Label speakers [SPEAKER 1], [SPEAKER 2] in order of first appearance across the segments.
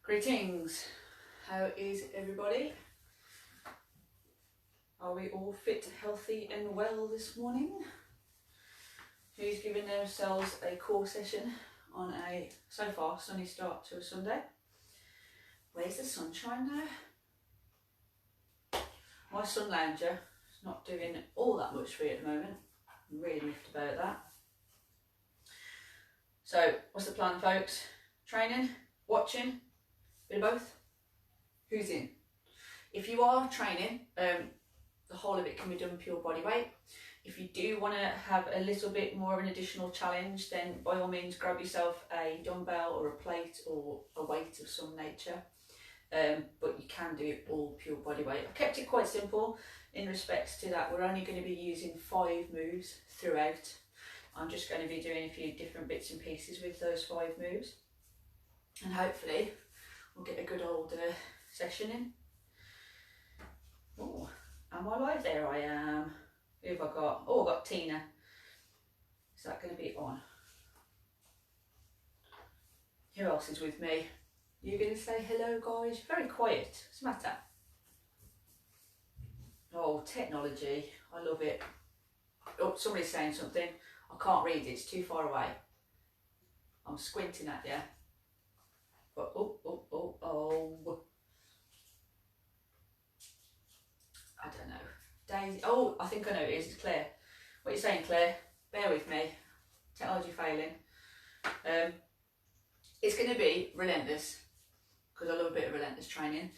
[SPEAKER 1] Greetings, how is everybody? Are we all fit, healthy and well this morning? Who's giving themselves a core session on a, so far, sunny start to a Sunday? Where's the sunshine now? My sun lounger is not doing all that much for you at the moment. I'm really miffed about that. So, what's the plan, folks? Training? Watching? Bit of both? Who's in? If you are training, the whole of it can be done pure body weight. If you do want to have a little bit more of an additional challenge, then by all means grab yourself a dumbbell or a plate or a weight of some nature. But you can do it all pure body weight. I've kept it quite simple in respects to that. We're only going to be using 5 moves throughout. I'm just going to be doing a few different bits and pieces with those 5 moves. And hopefully we'll get a good old session in. Oh, am I live? There I am. Who have I got? Oh, I've got Tina. Is that going to be on? Who else is with me? You're going to say hello, guys? Very quiet. What's the matter? Oh, technology. I love it. Oh, somebody's saying something. I can't read it. It's too far away. I'm squinting at you. But oh. I don't know. Daisy. Oh, I think I know it is. It's Claire. What are you saying, Claire? Bear with me. Technology failing. It's going to be relentless because I love a bit of relentless training.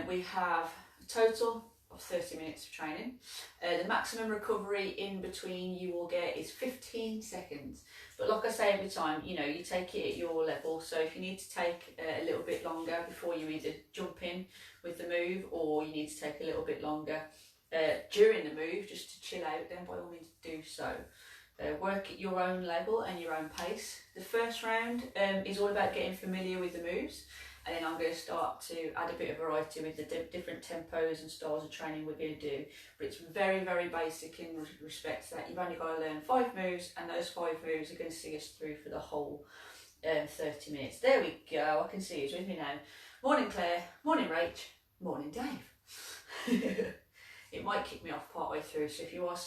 [SPEAKER 1] We have a total of 30 minutes of training. The maximum recovery in between you will get is 15 seconds. But like I say every time, you know, you take it at your level. So if you need to take a little bit longer before you either jump in with the move, or you need to take a little bit longer during the move just to chill out, then by all means do so. Work at your own level and your own pace. The first round is all about getting familiar with the moves, and then I'm going to start to add a bit of variety with the different tempos and styles of training we're going to do. But it's very, very basic in respect to that. You've only got to learn 5 moves, and those 5 moves are going to see us through for the whole 30 minutes. There we go. I can see who's with me now. Morning, Claire. Morning, Rach. Morning, Dave. It might kick me off part way through, so if you are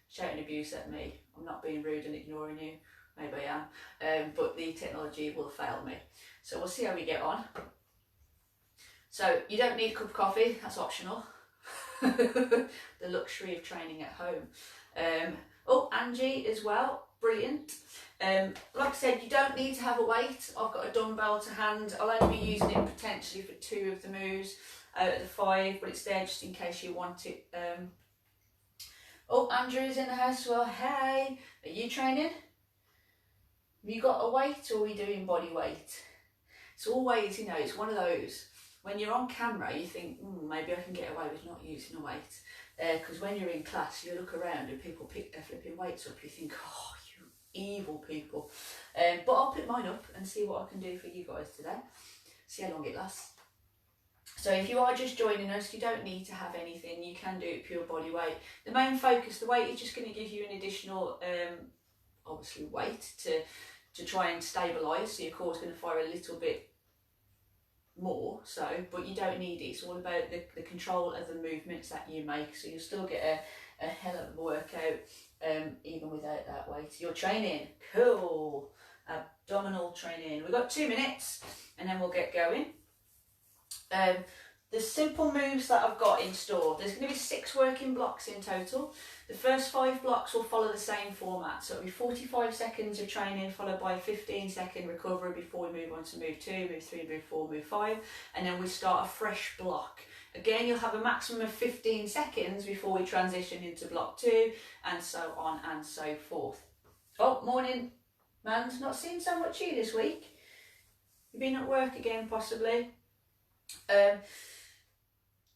[SPEAKER 1] shouting abuse at me, I'm not being rude and ignoring you. Maybe I am, but the technology will fail me. So we'll see how we get on. So you don't need a cup of coffee, that's optional. The luxury of training at home. Oh, Angie as well, brilliant. Like I said, you don't need to have a weight. I've got a dumbbell to hand. I'll only be using it potentially for 2 of the moves out of the 5, but it's there just in case you want it. Oh, Andrew's in the house as well. Hey, are you training? Have you got a weight, or are we doing body weight? It's always, you know, it's one of those, when you're on camera, you think, maybe I can get away with not using a weight. Because when you're in class, you look around and people pick their flipping weights up, you think, oh, you evil people. But I'll pick mine up and see what I can do for you guys today. See how long it lasts. So if you are just joining us, you don't need to have anything. You can do it pure body weight. The main focus, the weight is just going to give you an additional, obviously, weight to try and stabilise. So your core's going to fire a little bit more, but you don't need it. It's all about the control of the movements that you make. So you'll still get a hell of a workout even without that weight. You're training. Cool. Abdominal training. We've got 2 minutes and then we'll get going. The simple moves that I've got in store, there's going to be 6 working blocks in total. The first 5 blocks will follow the same format, so it'll be 45 seconds of training followed by a 15-second recovery before we move on to move 2, move 3, move 4, move 5, and then we start a fresh block. Again, you'll have a maximum of 15 seconds before we transition into block 2, and so on and so forth. Oh, morning, man. Not seen so much you this week. You've been at work again, possibly.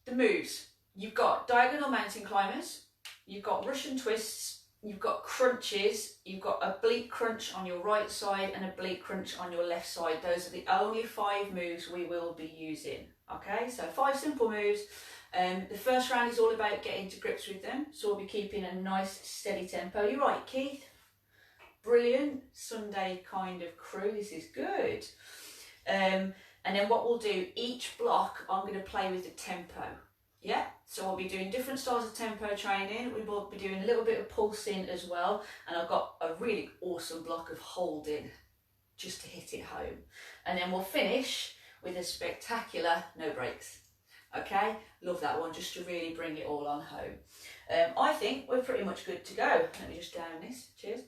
[SPEAKER 1] The moves, you've got diagonal mountain climbers, you've got Russian twists, you've got crunches, you've got a oblique crunch on your right side and a oblique crunch on your left side. Those are the only 5 moves we will be using. Okay, so 5 simple moves. The first round is all about getting to grips with them, so we'll be keeping a nice steady tempo. You're right, Keith. Brilliant Sunday kind of crew. This is good. And then what we'll do, each block, I'm going to play with the tempo. Yeah, so we'll be doing different styles of tempo training. We will be doing a little bit of pulsing as well. And I've got a really awesome block of holding just to hit it home. And then we'll finish with a spectacular no breaks. Okay, love that one, just to really bring it all on home. I think we're pretty much good to go. Let me just down this. Cheers.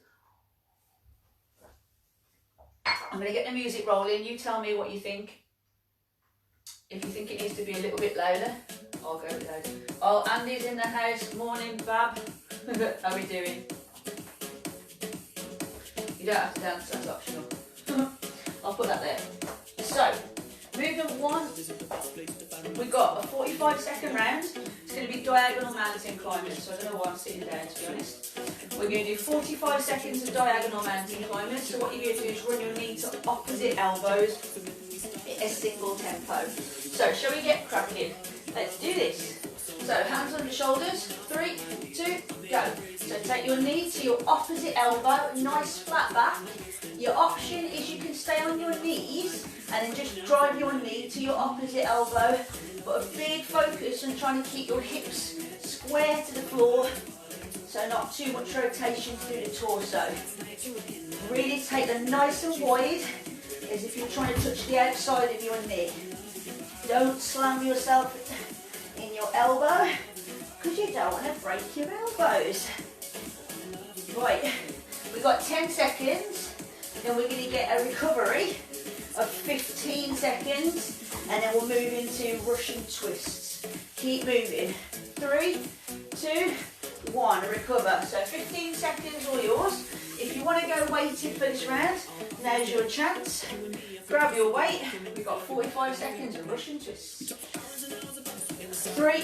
[SPEAKER 1] I'm going to get the music rolling. You tell me what you think. If you think it needs to be a little bit louder, I'll go with those. Oh, Andy's in the house. Morning, Bab. How are we doing? You don't have to dance, that's optional. I'll put that there. So, movement 1, we've got a 45-second round. It's going to be diagonal mountain climbers, so I don't know why I'm sitting down, to be honest. We're going to do 45 seconds of diagonal mountain climbers. So what you're going to do is run your knee to opposite elbows in a single tempo. So, shall we get cracking? Let's do this. So, hands on your shoulders. 3, 2, go. So, take your knee to your opposite elbow, nice flat back. Your option is you can stay on your knees and then just drive your knee to your opposite elbow. But a big focus on trying to keep your hips square to the floor, so not too much rotation through the torso. Really take them nice and wide, as if you're trying to touch the outside of your knee. Don't slam yourself in your elbow, because you don't want to break your elbows. Right, we've got 10 seconds, then we're going to get a recovery of 15 seconds, and then we'll move into Russian twists. Keep moving. 3, 2, 1, recover. So 15 seconds, all yours. If you want to go weighted for this round, now's your chance. Grab your weight. We've got 45 seconds of Russian twists. 3,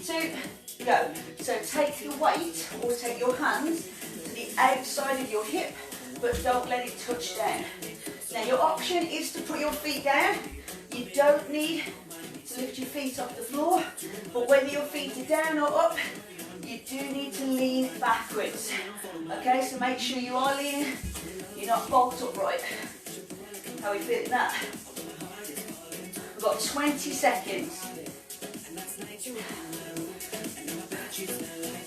[SPEAKER 1] 2, go. So take your weight, or take your hands to the outside of your hip, but don't let it touch down. Now your option is to put your feet down. You don't need to lift your feet off the floor, but whether your feet are down or up, you do need to lean backwards. Okay, so make sure you are leaning, you're not bolt upright. How are we feeling that? We've got 20 seconds.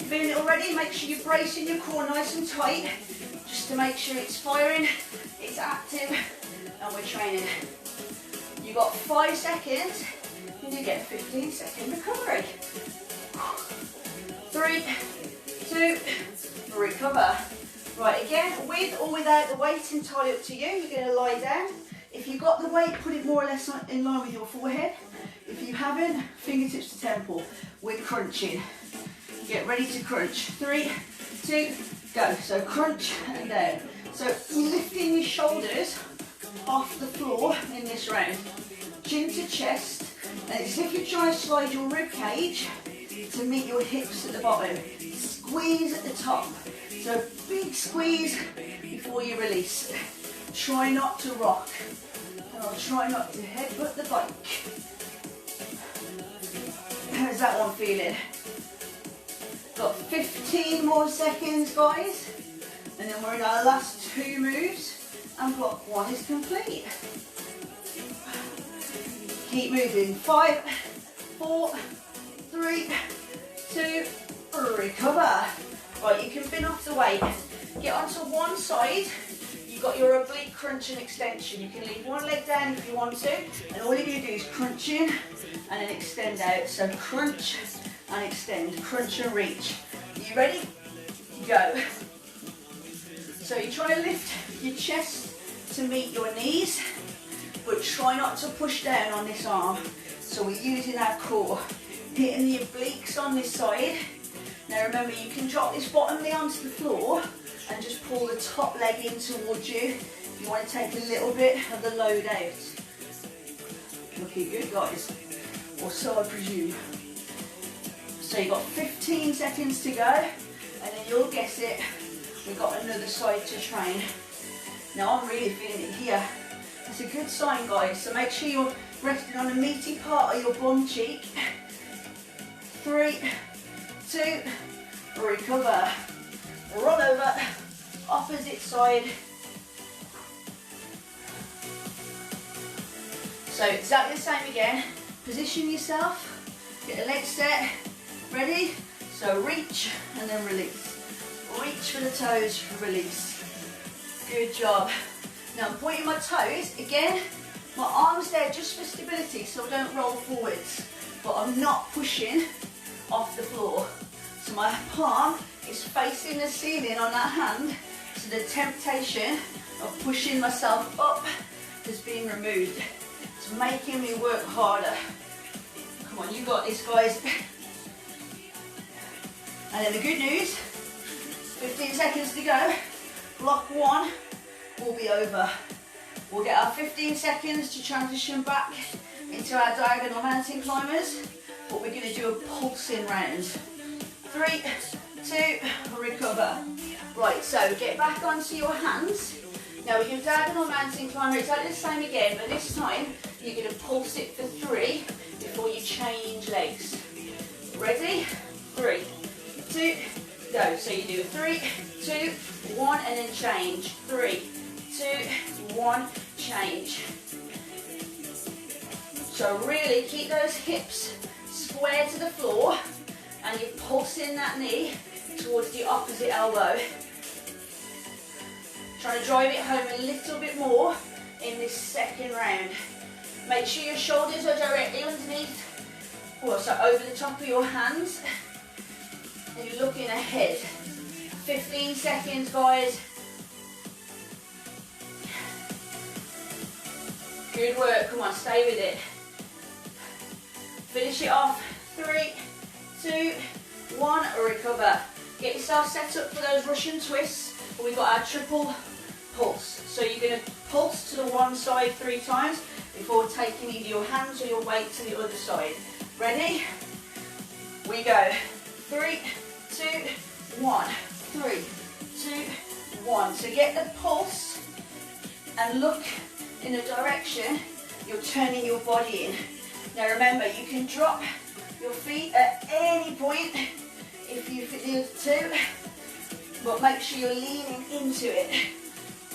[SPEAKER 1] Feeling it already? Make sure you're bracing your core nice and tight, just to make sure it's firing, it's active, and we're training. You've got 5 seconds, and you get a 15-second recovery. 3, 2, recover. Right, again, with or without the weight, entirely up to you. You're going to lie down. If you've got the weight, put it more or less in line with your forehead. If you haven't, fingertips to temple. We're crunching. Get ready to crunch. 3, 2, go. So crunch and down. So lifting your shoulders off the floor in this round. Chin to chest. And it's as if you're trying to slide your rib cage to meet your hips at the bottom. Squeeze at the top. So big squeeze before you release. Try not to rock. And I'll try not to headbutt the bike. How's that one feeling? Got 15 more seconds, guys. And then we're in our last 2 moves. And block 1 is complete. Keep moving. 5, 4, 3, 2, recover. Right, you can bin off the weight. Get onto one side. You've got your oblique crunch and extension. You can leave one leg down if you want to. And all you're going to do is crunch in and then extend out. So crunch and extend. Crunch and reach. Are you ready? Go. So you try to lift your chest to meet your knees, but try not to push down on this arm. So we're using our core. Hitting the obliques on this side. Now remember, you can drop this bottom knee onto the floor and just pull the top leg in towards you if you want to take a little bit of the load out. Looking good, guys. Or so I presume. So you've got 15 seconds to go, and then you'll guess it, we've got another side to train. Now I'm really feeling it here. It's a good sign, guys, so make sure you're resting on a meaty part of your bum cheek. 3, 2, recover. Roll over, opposite side. So exactly the same again. Position yourself, get a leg set, ready? So reach and then release. Reach for the toes, release. Good job. Now I'm pointing my toes, again, my arms there just for stability so I don't roll forwards, but I'm not pushing off the floor. So my palm is facing the ceiling on that hand, so the temptation of pushing myself up has been removed. It's making me work harder. Come on, you got this, guys. And then the good news, 15 seconds to go. Block one will be over. We'll get our 15 seconds to transition back into our diagonal mountain climbers, but we're going to do a pulsing round. 3, 2, recover. Right, so get back onto your hands. Now we do diagonal mountain climber, exactly the same again, but this time you're going to pulse it for 3 before you change legs. Ready? 3, 2, go. So you do 3, 2, 1, and then change. 3, 2, 1, change. So really keep those hips square to the floor and you're pulsing that knee towards the opposite elbow. Trying to drive it home a little bit more in this second round. Make sure your shoulders are directly underneath, or so over the top of your hands, and you're looking ahead. 15 seconds, guys. Good work, come on, stay with it. Finish it off. 3, 2, 1, recover. Get yourself set up for those Russian twists. We've got our triple pulse. So you're going to pulse to the one side 3 times before taking either your hands or your weight to the other side. Ready? We go. 3, 2, 1. 3, 2, 1. So get the pulse and look in the direction you're turning your body in. Now remember, you can drop your feet at any point if you need to, but make sure you're leaning into it.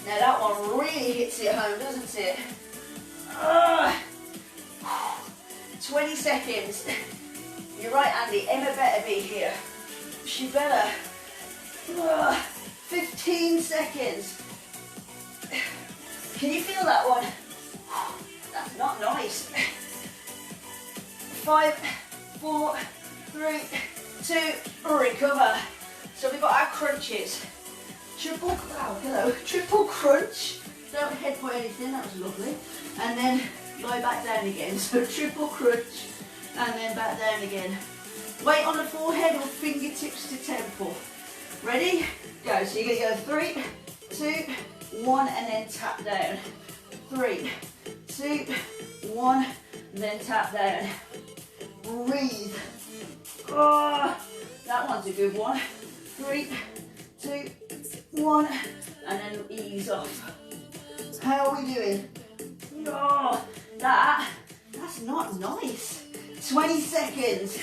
[SPEAKER 1] Now that one really hits it home, doesn't it? 20 seconds. You're right, Andy, Emma better be here. She better. 15 seconds. Can you feel that one? That's not nice. 5, 4, 3, 2, recover. So we've got our crunches. Triple crunch. Don't headbutt anything, that was lovely. And then lie back down again. So triple crunch and then back down again. Weight on the forehead or fingertips to temple. Ready? Go. So you're going to go 3, 2, 1 and then tap down. 3, 2, 1 and then tap down. Breathe. Oh, that one's a good one. 3, 2, 1 and then ease off. How are we doing? Oh, that's not nice. 20 seconds.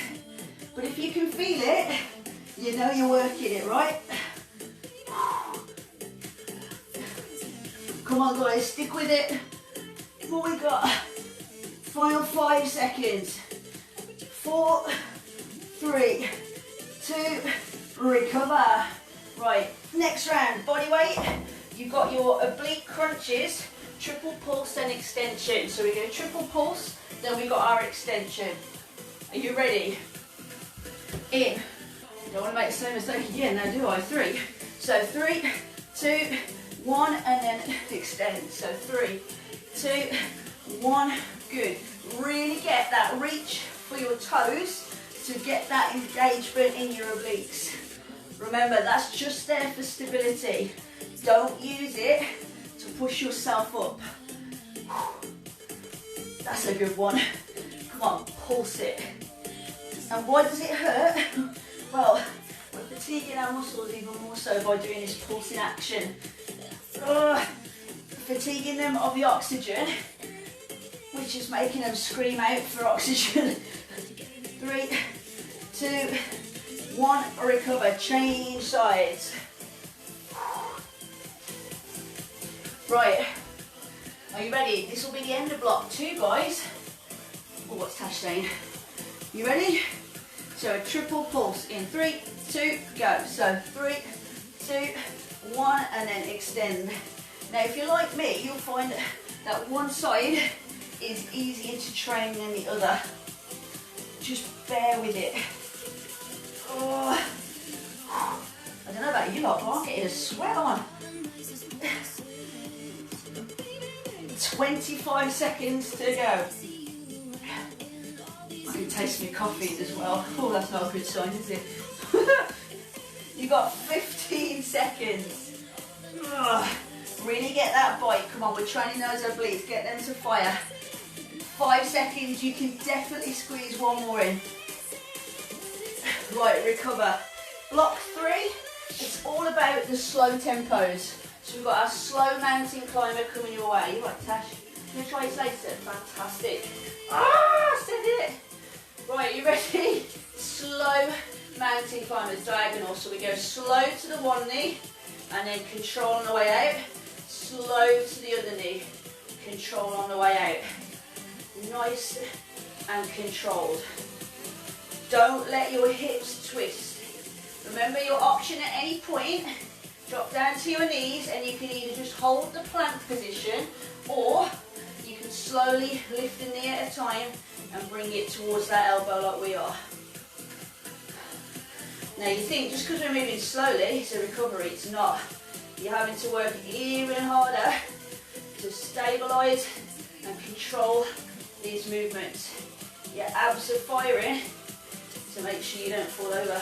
[SPEAKER 1] But if you can feel it, you know you're working it, right? Come on guys, stick with it. What we got? Final 5 seconds. 4, 3, 2, recover. Right, next round, body weight. You've got your oblique crunches, triple pulse and extension. So we go triple pulse, then we got our extension. Are you ready? In. Don't want to make the same mistake again now, do I? 3. So 3, 2, 1 and then extend. So 3, 2, 1. Good. Really get that reach for your toes to get that engagement in your obliques. Remember, that's just there for stability. Don't use it to push yourself up. That's a good one. Come on, pulse it. And why does it hurt? Well, we're fatiguing our muscles even more so by doing this pulsing action. Fatiguing them of the oxygen, which is making them scream out for oxygen. 3, 2, 1, recover, change sides. Right, Are you ready? This will be the end of block 2, guys. Oh, what's Tash saying? You ready? So a triple pulse in 3, 2, go. So 3, 2, 1, and then extend. Now, if you're like me, you'll find that one side is easier to train than the other. Just bear with it. Oh. I don't know about you lot, but I'm getting a sweat on. 25 seconds to go. I can taste my coffee as well. Oh, that's not a good sign, is it? You got 15 seconds. Ugh. Really get that bite. Come on, we're training those obliques. Get them to fire. 5 seconds. You can definitely squeeze one more in. Right, recover. Block 3. It's all about the slow tempos. So we've got our slow mountain climber coming your way. You right, Tash? You going to try it later? Fantastic. Ah, said it. Right, you ready? Slow mountain climbers, diagonal. So we go slow to the one knee and then control on the way out. Slow to the other knee. Control on the way out. Nice and controlled. Don't let your hips twist. Remember your option at any point. Drop down to your knees and you can either just hold the plank position or you can slowly lift the knee at a time and bring it towards that elbow like we are. Now you think just because we're moving slowly it's a recovery, it's not. You're having to work even harder to stabilise and control these movements. Your abs are firing to make sure you don't fall over.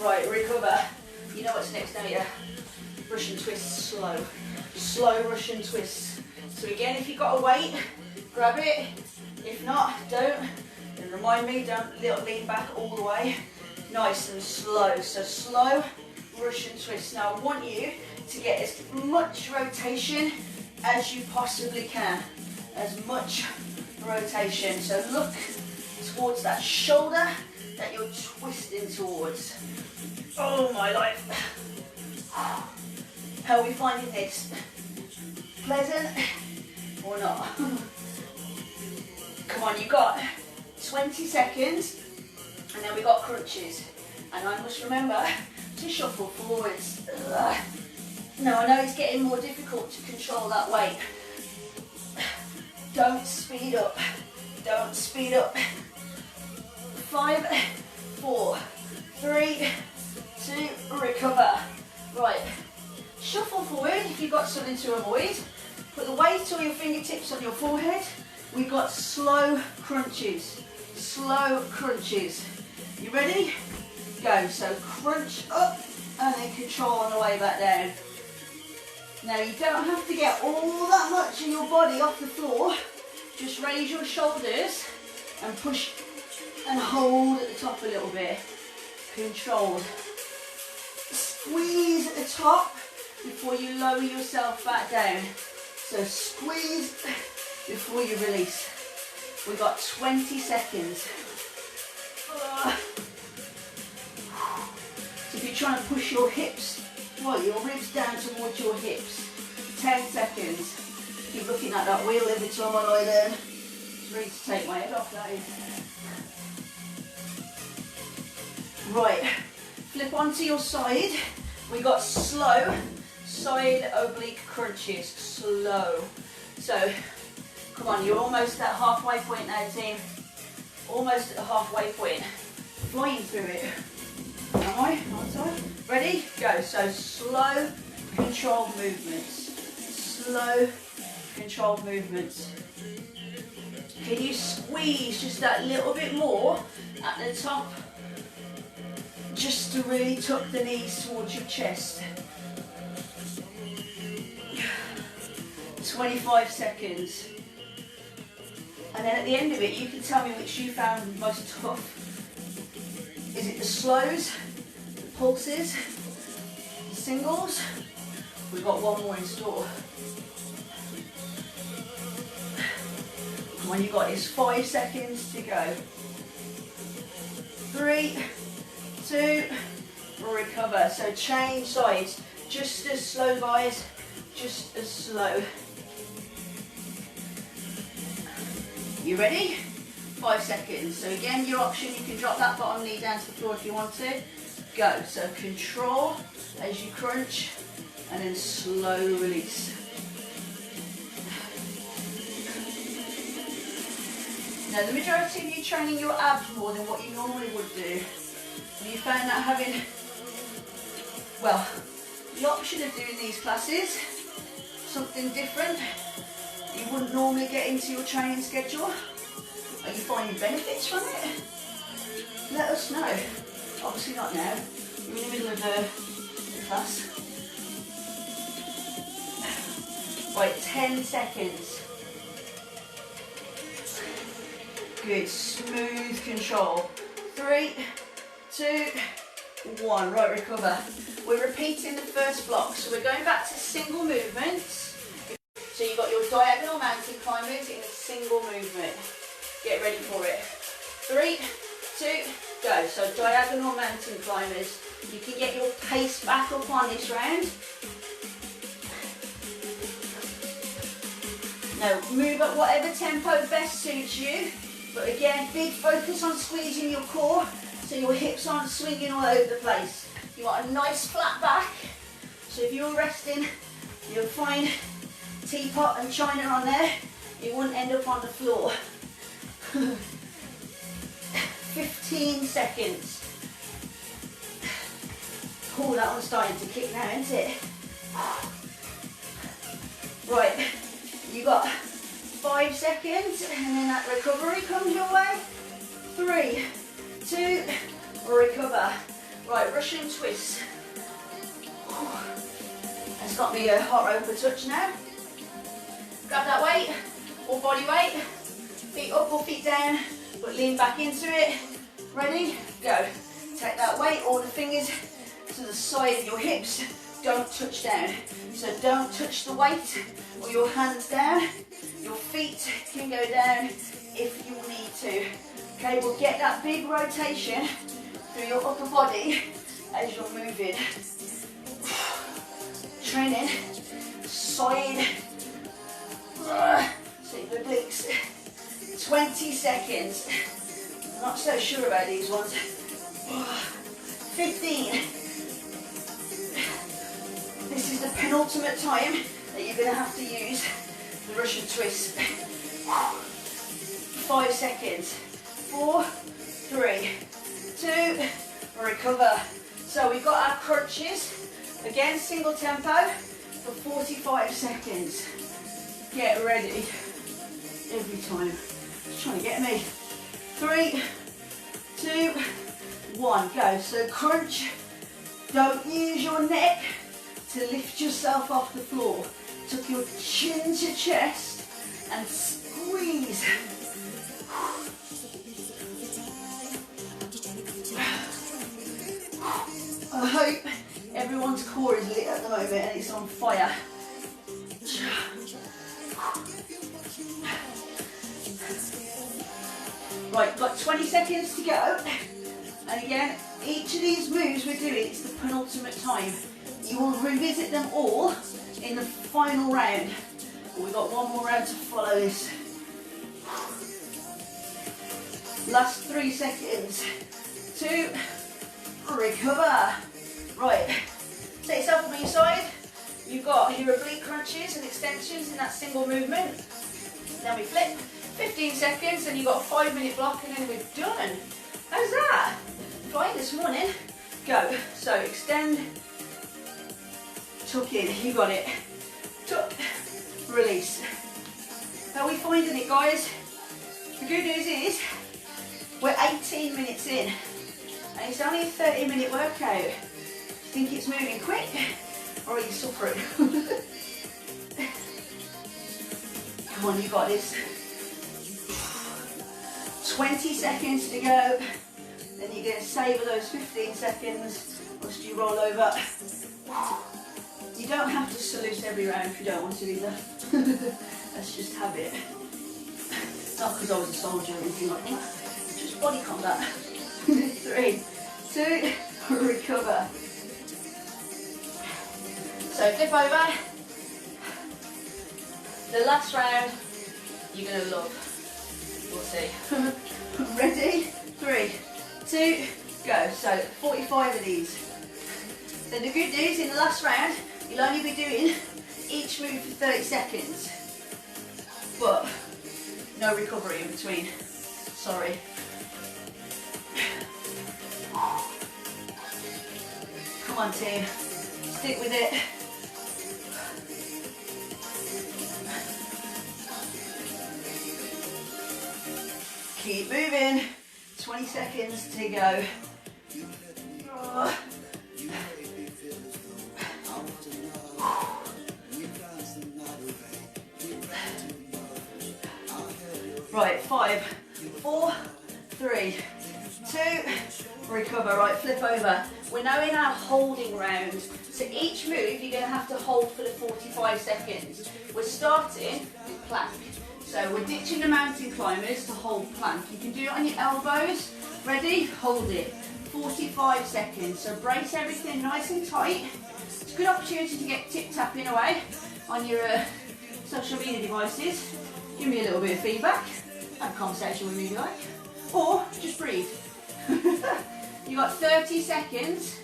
[SPEAKER 1] Right, recover. You know what's next, don't you? Russian twists, slow. Slow Russian twists. So again, if you've got a weight, grab it. If not, don't. And remind me, don't lean back all the way. Nice and slow. So slow Russian twists. Now I want you to get as much rotation as you possibly can. As much rotation. So look towards that shoulder that you're twisting towards. Oh my life. How are we finding this? Pleasant or not? Come on, you got 20 seconds and then we got crunches. And I must remember to shuffle forwards. Ugh. Now I know it's getting more difficult to control that weight. Don't speed up. Don't speed up. 5, 4, 3, 2, recover. Right, shuffle forward if you've got something to avoid. Put the weight or your fingertips on your forehead. We've got slow crunches. Slow crunches. You ready? Go. So crunch up and then control on the way back down. Now you don't have to get all that much of your body off the floor. Just raise your shoulders and push and hold at the top a little bit. Controlled. Squeeze at the top before you lower yourself back down. So squeeze before you release. We've got 20 seconds. So if you're trying to push your hips, well, your ribs down towards your hips. 10 seconds. Keep looking at that wheel every time I lie down. It's ready to take my head off, that is. Right, flip onto your side. We got slow side oblique crunches. Slow. So, come on, you're almost at halfway point now, team. Almost at the halfway point. Flying through it. Am I? Ready? Go. So slow, controlled movements. Slow, controlled movements. Can you squeeze just that little bit more at the top? Just to really tuck the knees towards your chest. 25 seconds. And then at the end of it, you can tell me which you found most tough. Is it the slows, the pulses, the singles? We've got one more in store. Come on, you got this 5 seconds to go. 3, 2, recover. So change sides. Just as slow, guys. Just as slow. You ready? 5 seconds. So again, your option, you can drop that bottom knee down to the floor if you want to. Go. So control as you crunch and then slow release. Now the majority of you training your abs more than what you normally would do. Have you found that having, well, the option of doing these classes, something different you wouldn't normally get into your training schedule? Are you finding benefits from it? Let us know. Obviously not now. You're in the middle of the class. Right, 10 seconds. Good, smooth control. 3, 2, 1. Right, recover. We're repeating the first block. So we're going back to single movements. So you've got your diagonal mountain climbers in a single movement. Get ready for it. 3, 2, go. So diagonal mountain climbers. You can get your pace back up on this round. Now move at whatever tempo best suits you. But again, big focus on squeezing your core so your hips aren't swinging all over the place. You want a nice flat back. So if you're resting, you'll find teapot and china on there. You wouldn't end up on the floor. 15 seconds. Oh, that one's starting to kick now, isn't it? Right, you got 5 seconds and then that recovery comes your way. 3, 2, recover. Right, Russian twist. It's got me a hot rope a touch now. Grab that weight, or body weight. Feet up or feet down, but lean back into it. Ready? Go. Take that weight, all the fingers to the side of your hips. Don't touch down. So don't touch the weight or your hands down. Your feet can go down if you need to. Okay, we'll get that big rotation through your upper body as you're moving. Training side. See the obliques. 20 seconds. I'm not so sure about these ones. 15. This is the penultimate time that you're going to have to use the Russian twist. 5 seconds. 4, 3, 2, recover. So we've got our crunches. Again, single tempo for 45 seconds. Get ready. Every time. Just trying to get me. 3, 2, 1, go. So crunch. Don't use your neck to lift yourself off the floor. Tuck your chin to chest and squeeze. I hope everyone's core is lit at the moment and it's on fire. Right, got 20 seconds to go. And again, each of these moves we're doing, it's the penultimate time. You will revisit them all in the final round. We've got one more round to follow this. Last 3 seconds. 2, recover. Right, set yourself on your side. You've got your oblique crunches and extensions in that single movement. Then we flip. 15 seconds and you've got a 5-minute block and then we're done. How's that? Fine this morning. Go. So extend, tuck in. You got it. Tuck, release. How are we finding it, guys? The good news is we're 18 minutes in and it's only a 30-minute workout. Do you think it's moving quick or are you suffering? Come on, you got this. 20 seconds to go. Then you're going to savour those 15 seconds whilst you roll over. You don't have to salute every round if you don't want to either. Let's just have it. Not because I was a soldier or anything like that. Just body combat. 3, 2, recover. So flip over. The last round you're going to love. We'll see. Ready? 3, 2, go. So 45 of these. So the good news, in the last round, you'll only be doing each move for 30 seconds. But no recovery in between. Sorry. Come on, team. Stick with it. Keep moving. 20 seconds to go. Right, 5, 4, 3, 2, recover. Right, flip over. We're now in our holding round. So each move you're going to have to hold for the 45 seconds. We're starting with plank. So we're ditching the mountain climbers to hold plank. You can do it on your elbows. Ready? Hold it. 45 seconds. So brace everything nice and tight. It's a good opportunity to get tip-tapping away on your social media devices. Give me a little bit of feedback. Have a conversation with me if you like. Or just breathe. You've got 30 seconds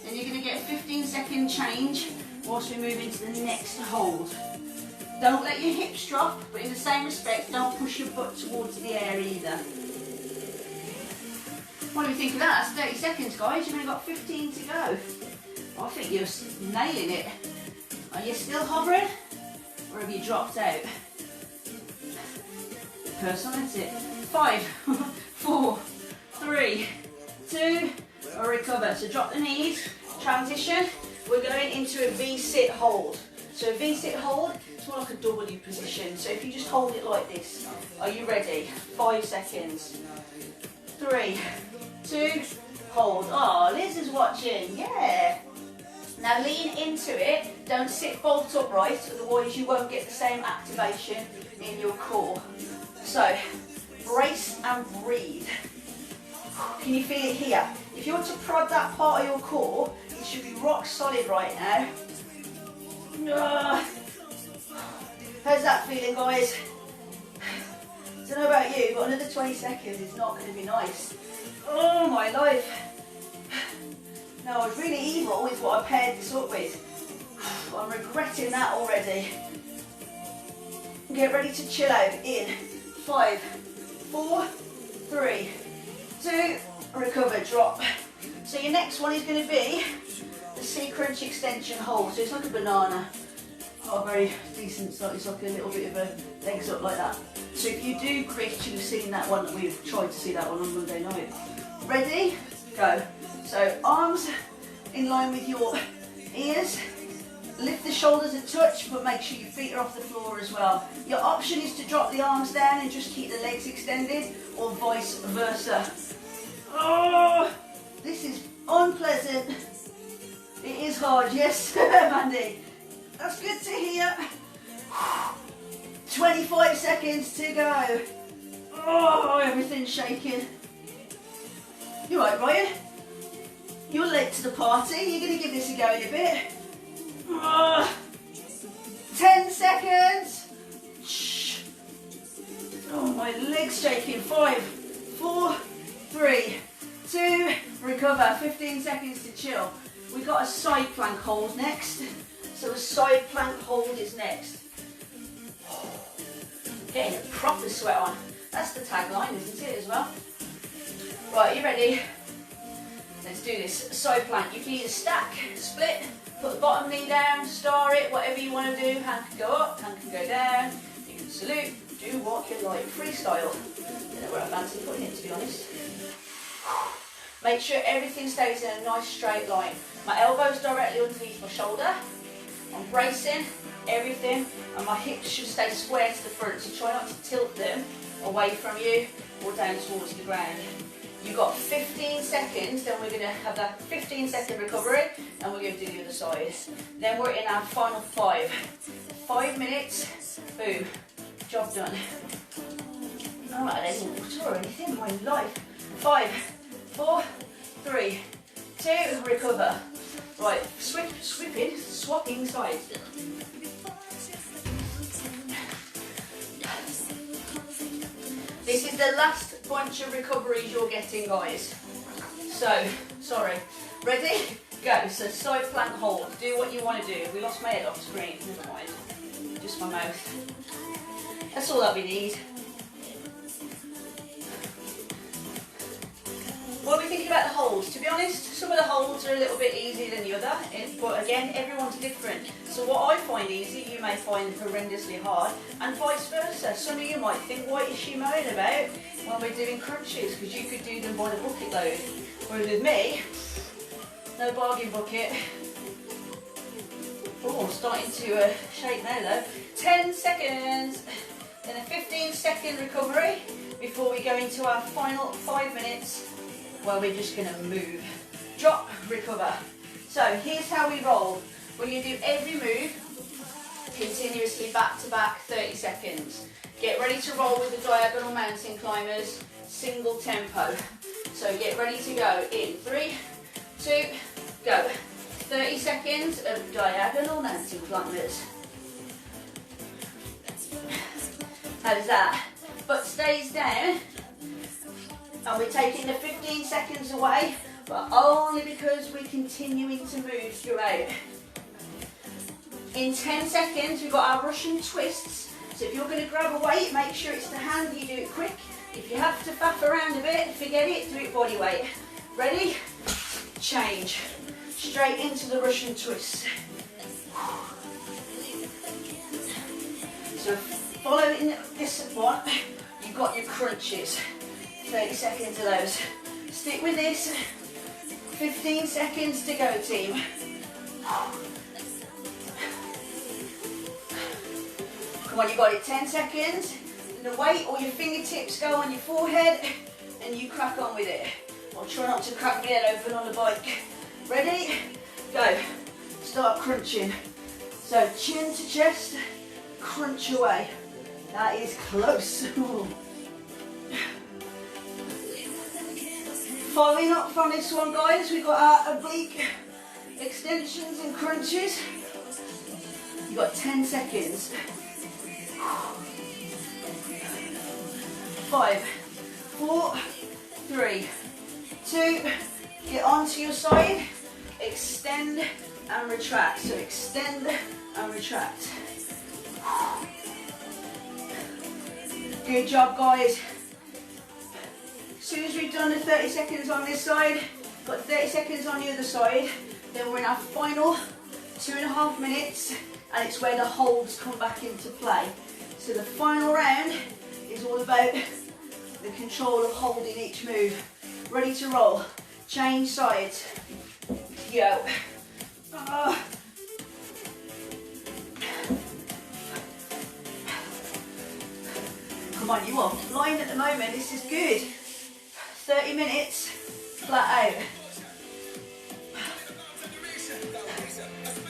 [SPEAKER 1] and you're going to get a 15-second change whilst we move into the next hold. Don't let your hips drop, but in the same respect, don't push your butt towards the air either. What do you think of that? That's 30 seconds, guys. You've only got 15 to go. I think you're nailing it. Are you still hovering? Or have you dropped out? Personal, isn't it? 5, 4, 3, 2, or recover. So drop the knees, transition. We're going into a V-sit hold. So a V-sit hold, it's more like a W position. So if you just hold it like this. Are you ready? 5 seconds. 3, 2, hold. Oh, Liz is watching, yeah. Now lean into it, don't sit bolt upright, otherwise you won't get the same activation in your core. So, brace and breathe. Can you feel it here? If you want to prod that part of your core, it should be rock solid right now. How's that feeling, guys? I don't know about you, but another 20 seconds is not going to be nice. Oh my life. No, I was really evil with what I paired this up with. I'm regretting that already. Get ready to chill out in 5, 4, 3, 2, recover, drop. So your next one is going to be the C-crunch extension hold. So it's like a banana. Oh, very decent, so it's like a little bit of a legs up like that. So if you do quit, you've seen that one, we've tried to see that one on Monday night. Ready? Go. So arms in line with your ears. Lift the shoulders a touch, but make sure your feet are off the floor as well. Your option is to drop the arms down and just keep the legs extended, or vice versa. Oh, this is unpleasant. It is hard, yes, Mandy. That's good to hear. 25 seconds to go. Oh, everything's shaking. You right, Ryan? You're late to the party. You're going to give this a go in a bit. 10 seconds. Shh. Oh, my leg's shaking. 5, 4, 3, 2, recover. 15 seconds to chill. We've got a side plank hold next. So a side plank hold is next. Getting a proper sweat on. That's the tagline, isn't it, as well? Right, you ready? Let's do this. Side plank. You can either stack, split, put the bottom knee down, star it, whatever you want to do. Hand can go up, hand can go down. You can salute, do what you like. Freestyle. I don't know where I fancy putting it, to be honest. Make sure everything stays in a nice straight line. My elbow's directly underneath my shoulder. I'm bracing everything, and my hips should stay square to the front, so try not to tilt them away from you or down towards the ground. You've got 15 seconds, then we're going to have that 15-second recovery, and we're going to do the other side. Then we're in our final 5. 5 minutes, boom, job done. I'm not any water or anything in my life. 5, 4, 3, 2, recover. Right, swapping sides. This is the last bunch of recoveries you're getting, guys. So, sorry. Ready? Go. So side plank hold. Do what you want to do. We lost my head off screen. Never mind. Just my mouth. That's all that we need. What are we thinking about the holds? To be honest, some of the holds are a little bit easier than the other, but again, everyone's different. So what I find easy, you may find horrendously hard, and vice versa. Some of you might think, what is she moaning about when we're doing crunches? Because you could do them by the bucket load. Whereas with me, no bargain bucket. Oh, I'm starting to shake now though. 10 seconds, then a 15-second recovery before we go into our final 5 minutes. Well, we're just going to move, drop, recover. So here's how we roll. We're going to do every move continuously back to back, 30 seconds. Get ready to roll with the diagonal mountain climbers, single tempo. So get ready to go in 3, 2, go. 30 seconds of diagonal mountain climbers. How's that? Butt stays down. And we're taking the 15 seconds away, but only because we're continuing to move throughout. In 10 seconds, we've got our Russian twists. So if you're going to grab a weight, make sure it's the hand, you do it quick. If you have to faff around a bit, forget it, do it body weight. Ready? Change. Straight into the Russian twist. So following this one, you've got your crunches. 30 seconds of those. Stick with this. 15 seconds to go, team. Come on, you got it. 10 seconds. And the weight or your fingertips go on your forehead and you crack on with it. I'll try not to crack my head open on the bike. Ready? Go. Start crunching. So chin to chest, crunch away. That is close. Following up from this one, guys, we've got our oblique extensions and crunches. You've got 10 seconds. 5, 4, 3, 2, get onto your side, extend and retract. So extend and retract. Good job, guys. As soon as we've done the 30 seconds on this side, got 30 seconds on the other side, then we're in our final 2.5 minutes, and it's where the holds come back into play. So the final round is all about the control of holding each move. Ready to roll. Change sides. Go. Come on, you are flying at the moment. This is good. 30 minutes, flat out.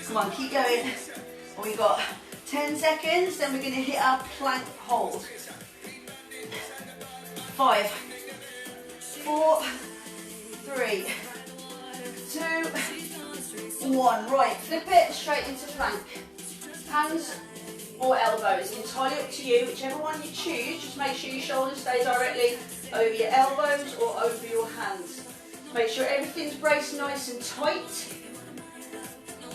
[SPEAKER 1] Come on, keep going. And we've got 10 seconds, then we're going to hit our plank hold. 5, 4, 3, 2, 1. Right, flip it straight into plank. Hands or elbows, entirely up to you. Whichever one you choose, just make sure your shoulders stay directly over your elbows or over your hands. Make sure everything's braced nice and tight.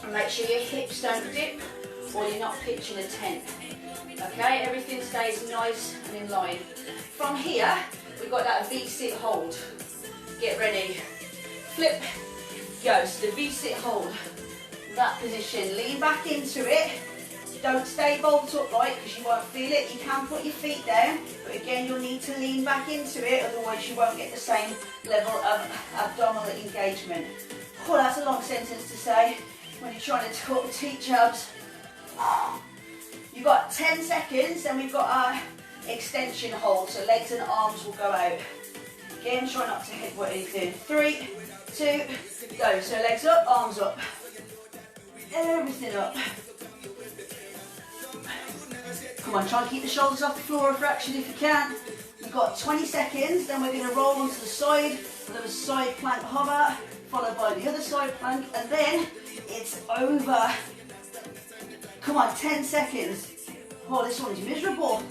[SPEAKER 1] And make sure your hips don't dip or you're not pitching a tent. Okay, everything stays nice and in line. From here, we've got that V-sit hold. Get ready. Flip, go. So the V-sit hold. That position. Lean back into it. Don't stay bolt upright because you won't feel it. You can put your feet down, but again, you'll need to lean back into it, otherwise you won't get the same level of abdominal engagement. Oh, that's a long sentence to say when you're trying to teach abs. You've got 10 seconds, then we've got our extension hold, so legs and arms will go out. Again, try not to headbutt anything. 3, 2, go. So legs up, arms up. Everything up. Come on, try and keep the shoulders off the floor a fraction if you can. You've got 20 seconds, then we're going to roll onto the side. We'll have a side plank hover, followed by the other side plank, and then it's over. Come on, 10 seconds. Oh, this one's miserable.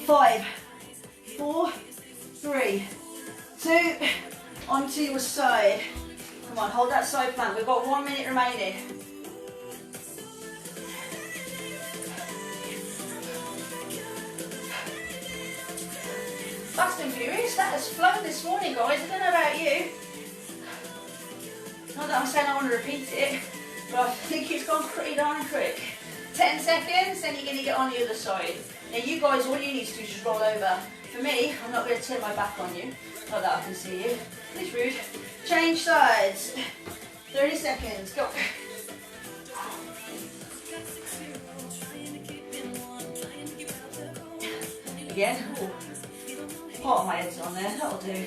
[SPEAKER 1] 5, 4, 3, 2, onto your side. Come on, hold that side plank. We've got 1 minute remaining. Fast and furious, that has flown this morning, guys. I don't know about you. Not that I'm saying I want to repeat it, but I think it's gone pretty darn quick. 10 seconds, then you're going to get on the other side. Now you guys, all you need to do is just roll over. For me, I'm not going to turn my back on you, not that I can see you. It's rude. Change sides. 30 seconds, go. Again. Ooh. Part of my head's on there, that'll do.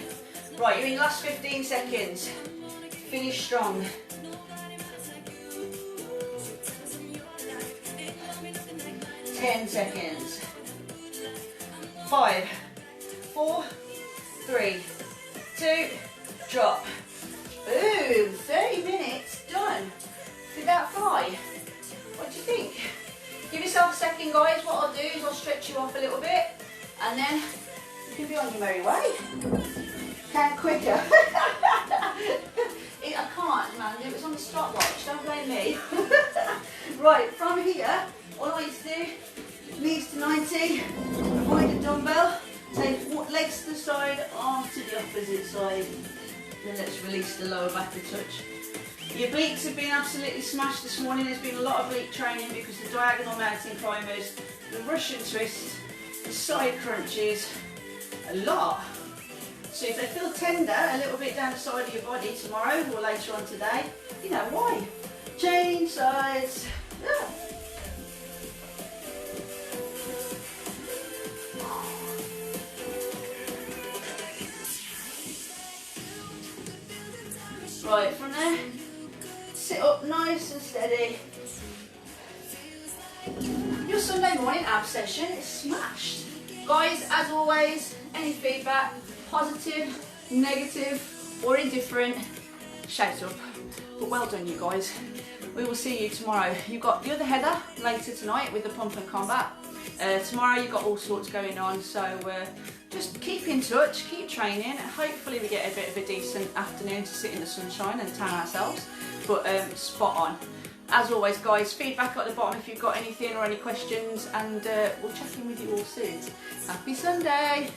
[SPEAKER 1] Right, you're in the last 15 seconds. Finish strong. 10 seconds. 5, 4, 3, 2, drop. Ooh, 30 minutes, done. Did that fly? What do you think? Give yourself a second, guys. What I'll do is I'll stretch you off a little bit, and then you can be on your merry way. Count quicker. I can't, man. It was on the stopwatch. Don't blame me. Right, from here, all I want you to do, knees to 90, avoid a dumbbell, take legs to the side, arms to the opposite side. Then let's release the lower back a touch. Your obliques have been absolutely smashed this morning. There's been a lot of oblique training because the diagonal mountain climbers, the Russian twists, the side crunches, a lot. So if they feel tender a little bit down the side of your body tomorrow or later on today, you know why. Change sides. Yeah. Right, from there, sit up nice and steady. Your Sunday morning ab session is smashed. Guys, as always, any feedback, positive, negative, or indifferent, shout up. But well done, you guys. We will see you tomorrow. You've got the other header later tonight with the pump and combat. Tomorrow you've got all sorts going on, so just keep in touch, keep training. Hopefully we get a bit of a decent afternoon to sit in the sunshine and tan ourselves, but spot on. As always, guys, feedback at the bottom if you've got anything or any questions, and we'll check in with you all soon. Happy Sunday!